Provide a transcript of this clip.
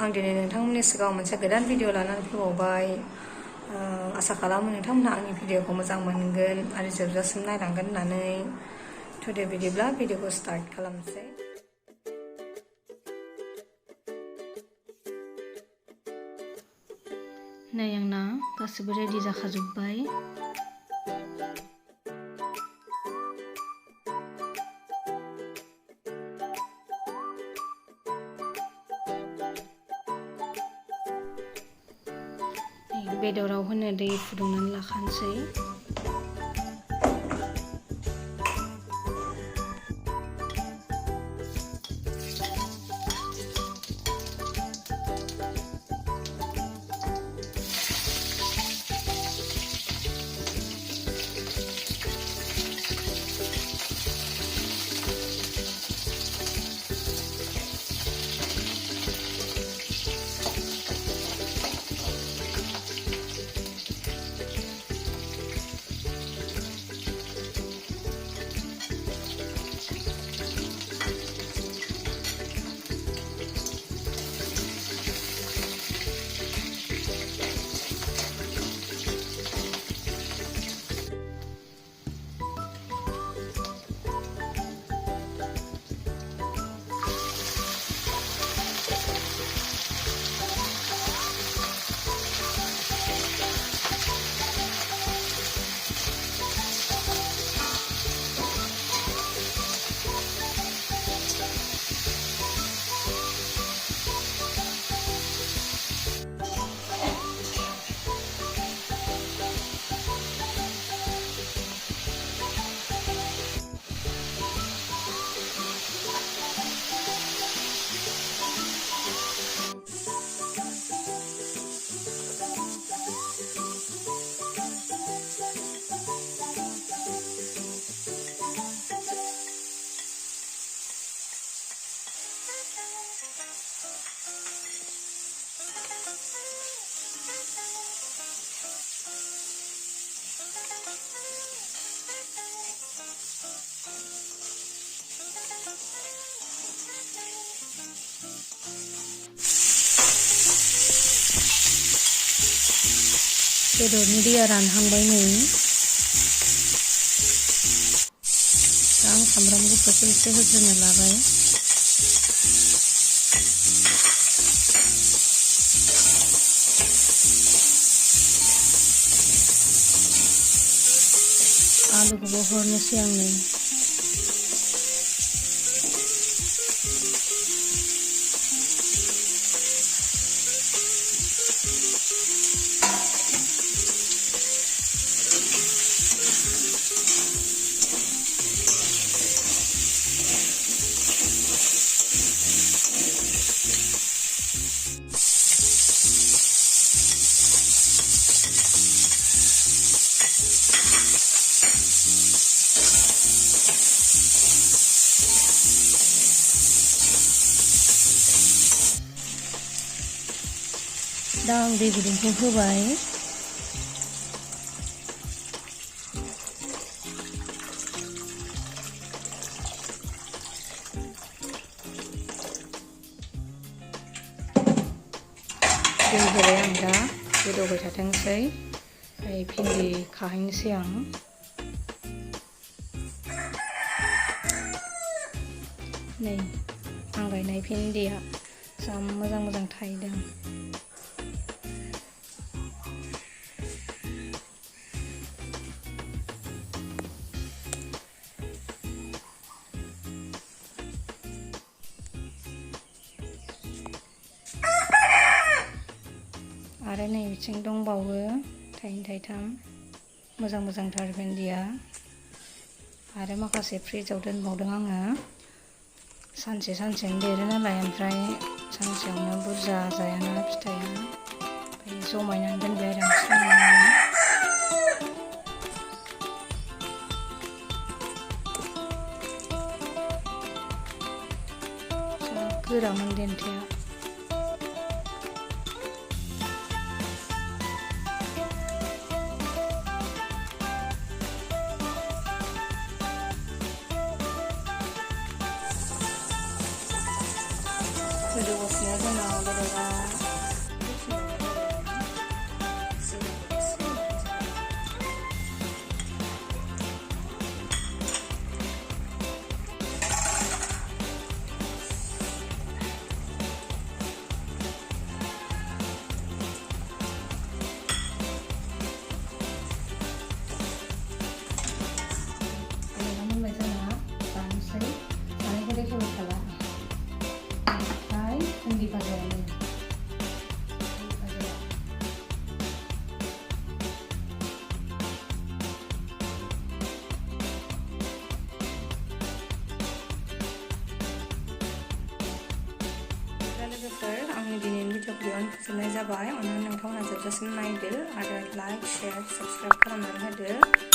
आं दिनै नोंथांमोननि सिगाङाव मोनसे गोदान भिडिअ लानानै फैबावबाय। आसा खालामो नोंथांमोनहा आंनि भिडिअखौ मोजां मोनगोन आरो जोबजासिम नायलांगोन होननानै। दे बिदिब्ला भिडिअखौ स्टार्ट खालामनोसै। नै आंना गासिबो रेडि जाखाजोब्बाय। बेदराव होनो दै फुदुंनानै लाखानोसै। बेदरनि दैया रानहांबाय नै। आं सामब्राम गुफुरखौ एसे होग्रोना लाबाय। आलुखौबो हरनोसै आं नै। दा आं दै गुदुंखौ होबाय। दै होबाय आं दा गोदौबाय थाथोंसै। ओमफ्राय भिन्दि खाहैनोसै आं। नै आं गायनाय भिन्दिया जा मोजां मोजां थायदों। आरो नै बिथिं दंबावो थाइनै थाइथाम मोजां मोजांथार भिन्दिया। आरो माखासे फ्रिजाव दोनबावदों आङो। सानसे सानसेनो देरो नालाय, ओमफ्राय सानसेयावनो बुरजा जायाना फिथाइया, ओमफ्राय जमायनानै दोनबाय आरो आं सान्दुङाव। जा गोरामोन देन्थाया। गोदौगासिनो जोंनाव बेदरा लोगोफोर आंनि दिनैनि भिडिअखौ बेयावनो फोजोबनाय जाबाय। अननानै नोंथांमोना जोबजासिम नायदो आरो लाइक, शेयार, साबस्क्राइब खालामनानै होदो।